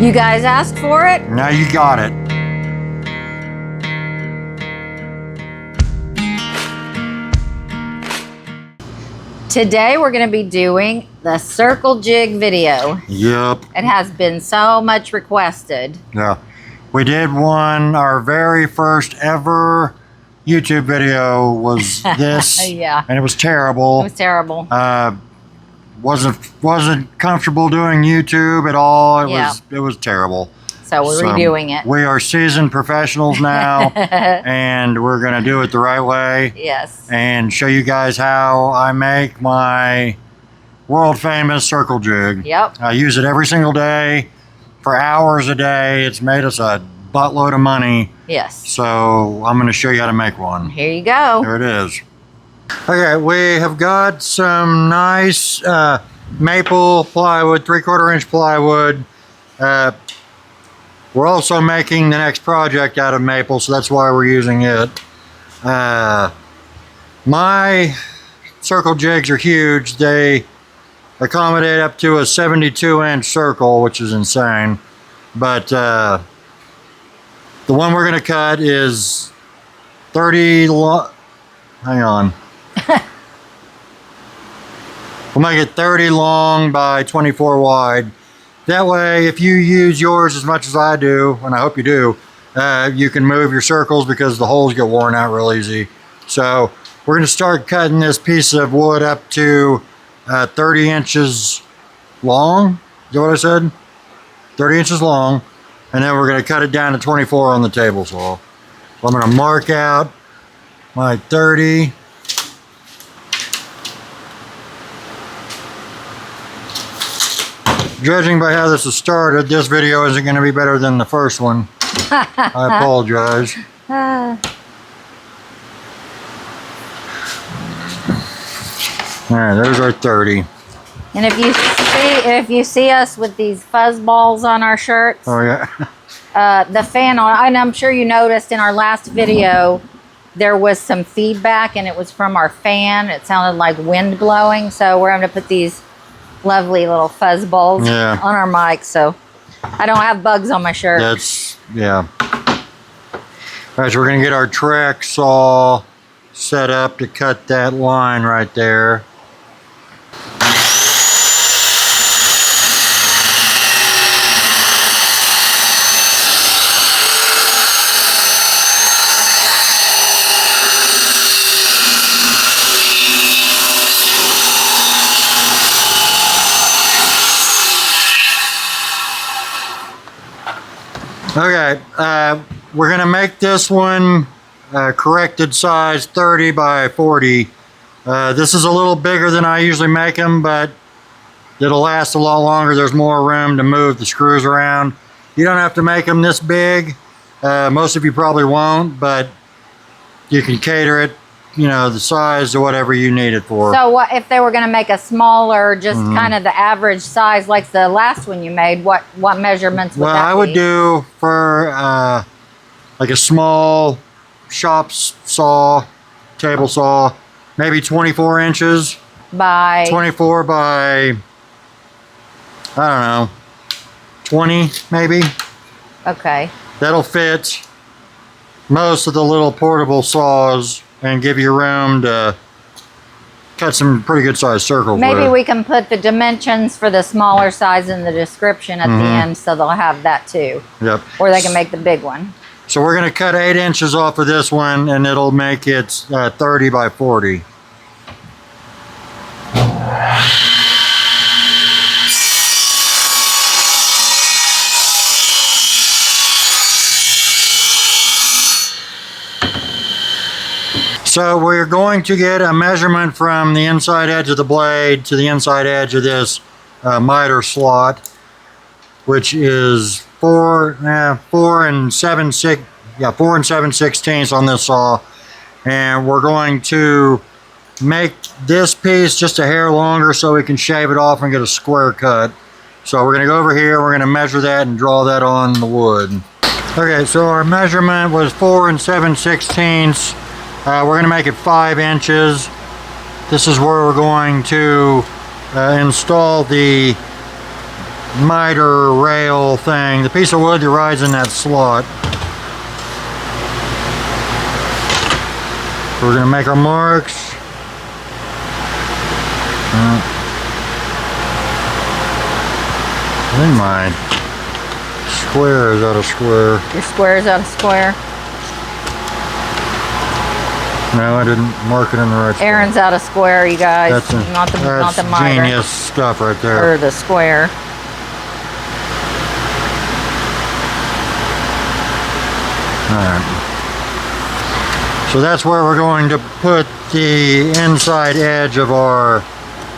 You guys asked for it? Now you got it. Today we're going to be doing the circle jig video. Yep. It has been so much requested. Yeah. We did one, our very first ever YouTube video was this. Yeah. And it was terrible. It was terrible. Wasn't comfortable doing YouTube at all. It was terrible. So we're redoing it. We are seasoned professionals now, and we're gonna do it the right way. Yes. And show you guys how I make my world famous circle jig. Yep. I use it every single day for hours a day. It's made us a buttload of money. Yes. So I'm gonna show you how to make one. Here you go. There it is. Okay, we have got some nice maple plywood, 3/4 inch plywood. We're also making the next project out of maple, so that's why we're using it. My circle jigs are huge. They accommodate up to a 72-inch circle, which is insane. But the one we're going to cut is 30 long. Hang on. We'll make it 30 long by 24 wide. That way, if you use yours as much as I do, and I hope you do, you can move your circles because the holes get worn out real easy. So we're going to start cutting this piece of wood up to 30 inches long. Is that what I said? 30 inches long. And then we're going to cut it down to 24 on the table saw. So I'm going to mark out my 30. Judging by how this has started, this video isn't going to be better than the first one. I apologize. Alright, there's our 30. And if you see us with these fuzz balls on our shirts, Oh yeah. the fan on, and I'm sure you noticed in our last video, there was some feedback and it was from our fan. It sounded like wind blowing. So we're going to put these lovely little fuzz balls on our mic, so I don't have bugs on my shirt. That's, yeah. Alright, so we're going to get our track saw set up to cut that line right there. Okay, we're going to make this one corrected size 30 by 40. This is a little bigger than I usually make them, but it'll last a lot longer. There's more room to move the screws around. You don't have to make them this big. Most of you probably won't, but you can cater it, you know, the size to whatever you need it for. So what if they were going to make a smaller, just kind of the average size like the last one you made, what measurements would that be? Well, I would do for like a small shop saw, table saw, maybe 24 inches. By? 24 by, I don't know, 20 maybe. Okay. That'll fit most of the little portable saws and give you room to cut some pretty good sized circles. Maybe we can put the dimensions for the smaller size in the description at the end, so they'll have that too. Yep. Or they can make the big one. So we're going to cut 8 inches off of this one, and it'll make it 30 by 40. So we're going to get a measurement from the inside edge of the blade to the inside edge of this miter slot, which is 4 and 7/16 on this saw, and we're going to make this piece just a hair longer so we can shave it off and get a square cut. So we're going to go over here, we're going to measure that and draw that on the wood. Okay, so our measurement was 4 and 7/16. We're going to make it 5 inches. This is where we're going to install the miter rail thing, the piece of wood that rides in that slot. We're going to make our marks. I think my square is out of square. Your square is out of square. No, I didn't mark it in the right spot. Aaron's out of square, you guys. Not the miter. Genius stuff right there. Or the square. Alright. So that's where we're going to put the inside edge of our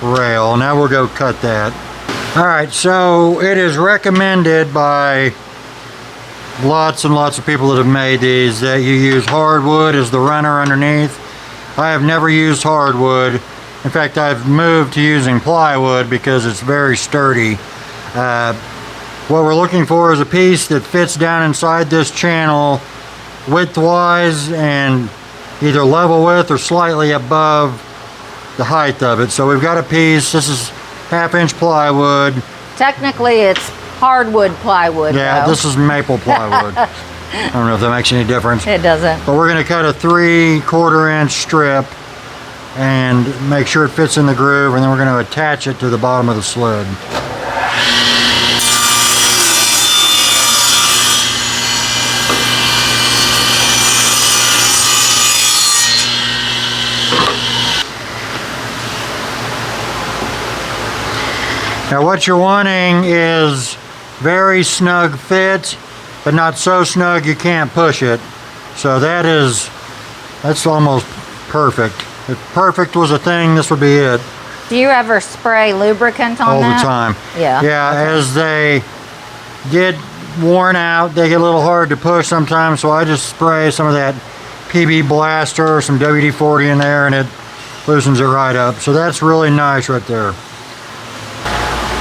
rail. Now we'll go cut that. Alright, so it is recommended by lots and lots of people that have made these that you use hardwood as the runner underneath. I have never used hardwood. In fact, I've moved to using plywood because it's very sturdy. What we're looking for is a piece that fits down inside this channel width-wise and either level with or slightly above the height of it. So we've got a piece. This is 1/2-inch plywood. Technically, it's hardwood plywood. Yeah, though. This is maple plywood. I don't know if that makes any difference. It doesn't. But we're going to cut a 3/4-inch strip and make sure it fits in the groove, and then we're going to attach it to the bottom of the sled. Now what you're wanting is very snug fit, but not so snug you can't push it. So that's almost perfect. If perfect was a thing, this would be it. Do you ever spray lubricant on all that? the time. Yeah. Yeah, okay. As they get worn out, they get a little hard to push sometimes, so I just spray some of that PB Blaster or some WD-40 in there and it loosens it right up. So that's really nice right there.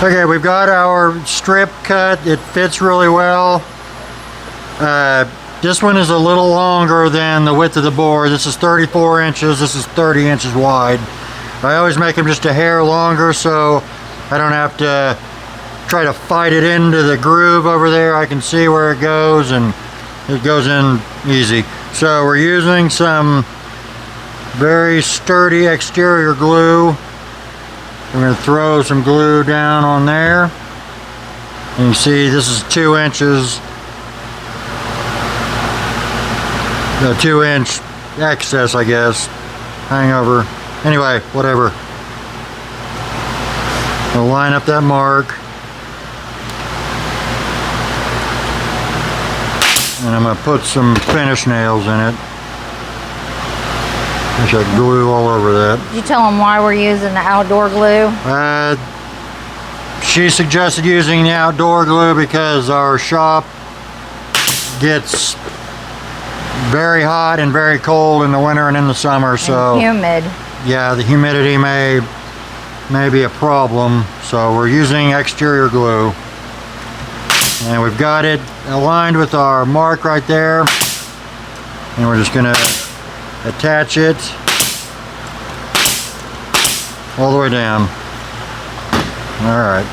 Okay, we've got our strip cut. It fits really well. This one is a little longer than the width of the board. This is 34 inches. This is 30 inches wide. I always make them just a hair longer so I don't have to try to fight it into the groove over there. I can see where it goes and it goes in easy. So we're using some very sturdy exterior glue. We're going to throw some glue down on there. And you see this is 2 inches. The 2-inch excess, I guess. Hangover. Anyway, whatever. We'll line up that mark. And I'm going to put some finish nails in it. I should glue all over that. Did you tell them why we're using the outdoor glue? She suggested using the outdoor glue because our shop gets very hot and very cold in the winter and in the summer. So humid. Yeah, the humidity may be a problem. So we're using exterior glue. And we've got it aligned with our mark right there. And we're just going to attach it all the way down. Alright.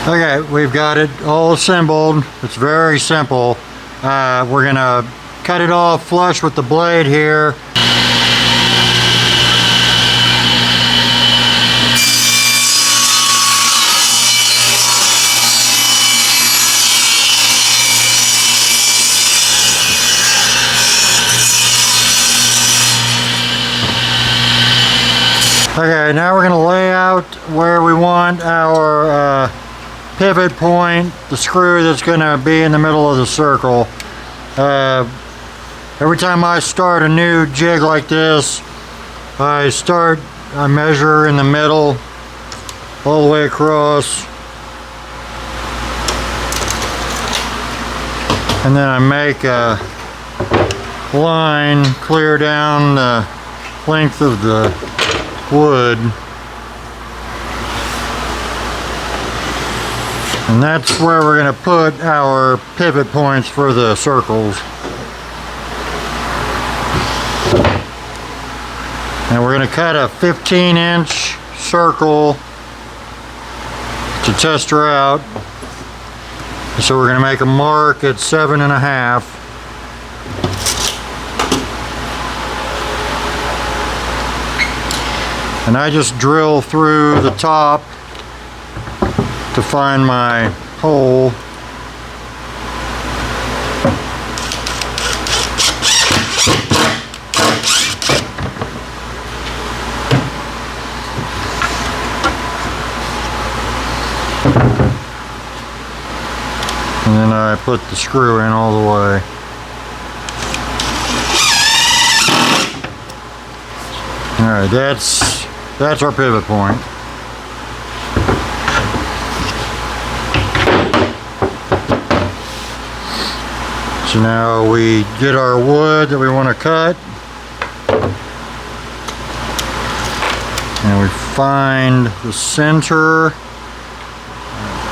Okay, we've got it all assembled. It's very simple. We're going to cut it off flush with the blade here. Okay, now we're going to lay out where we want our pivot point, the screw that's going to be in the middle of the circle. Every time I start a new jig like this, I measure in the middle all the way across, and then I make a line clear down the length of the wood, and that's where we're going to put our pivot points for the circles. And we're going to cut a 15-inch circle to test her out. So we're going to make a mark at 7.5. And I just drill through the top to find my hole. And then I put the screw in all the way. Alright, that's our pivot point. So now we get our wood that we want to cut. And we find the center.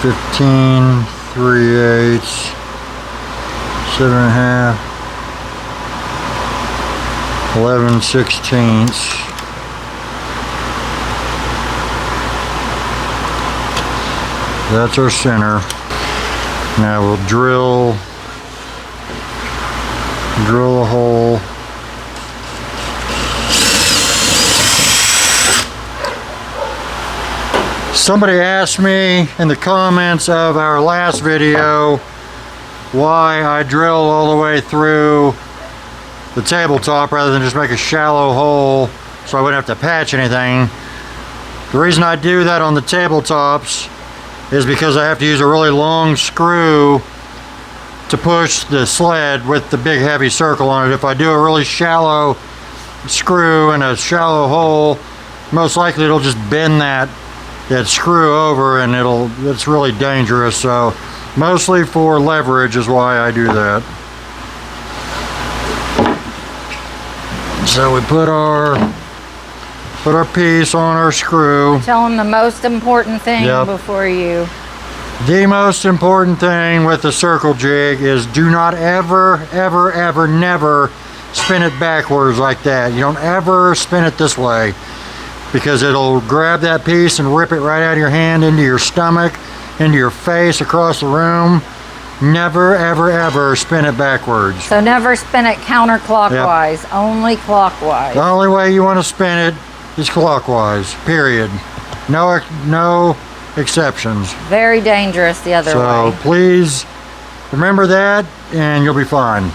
15 3/8, 7.5, 11/16. That's our center. Now we'll drill a hole. Somebody asked me in the comments of our last video why I drill all the way through the tabletop rather than just make a shallow hole so I wouldn't have to patch anything. The reason I do that on the tabletops is because I have to use a really long screw to push the sled with the big heavy circle on it. If I do a really shallow screw in a shallow hole, most likely it'll just bend that screw over and it's really dangerous. So mostly for leverage is why I do that. So we put our piece on our screw. Tell them the most important thing before you. The most important thing with the circle jig is do not ever, ever, ever, never spin it backwards like that. You don't ever spin it this way, because it'll grab that piece and rip it right out of your hand into your stomach, into your face, across the room. Never, ever, ever spin it backwards. So never spin it counterclockwise, only clockwise. The only way you want to spin it is clockwise, period. No exceptions. Very dangerous the other way. So please remember that and you'll be fine.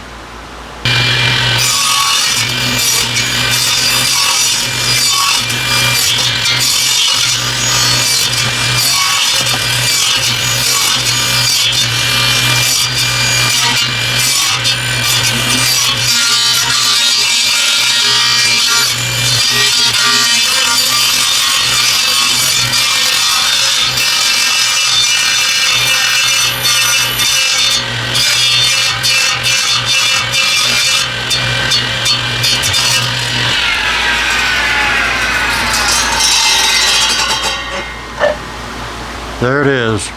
There it is.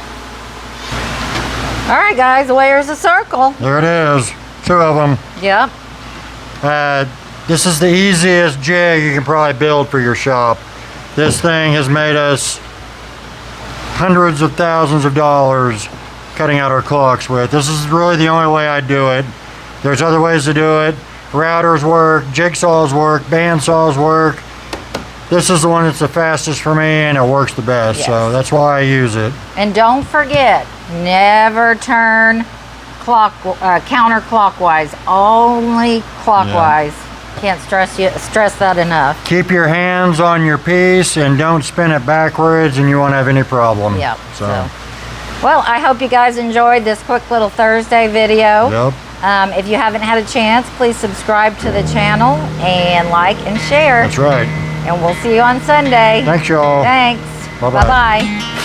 All right, guys, where's the circle? There it is. 2 of them. Yep. This is the easiest jig you can probably build for your shop. This thing has made us hundreds of thousands of dollars cutting out our clocks with. This is really the only way I do it. There's other ways to do it. Routers work, jigsaws work, bandsaws work. This is the one that's the fastest for me and it works the best, so that's why I use it. And don't forget, never turn counterclockwise, only clockwise. Can't stress that enough. Keep your hands on your piece and don't spin it backwards and you won't have any problem. Yep. So. Well, I hope you guys enjoyed this quick little Thursday video. Yep. If you haven't had a chance, please subscribe to the channel and like and share. That's right. And we'll see you on Sunday. Thanks, y'all. Thanks. Bye-bye. Bye-bye.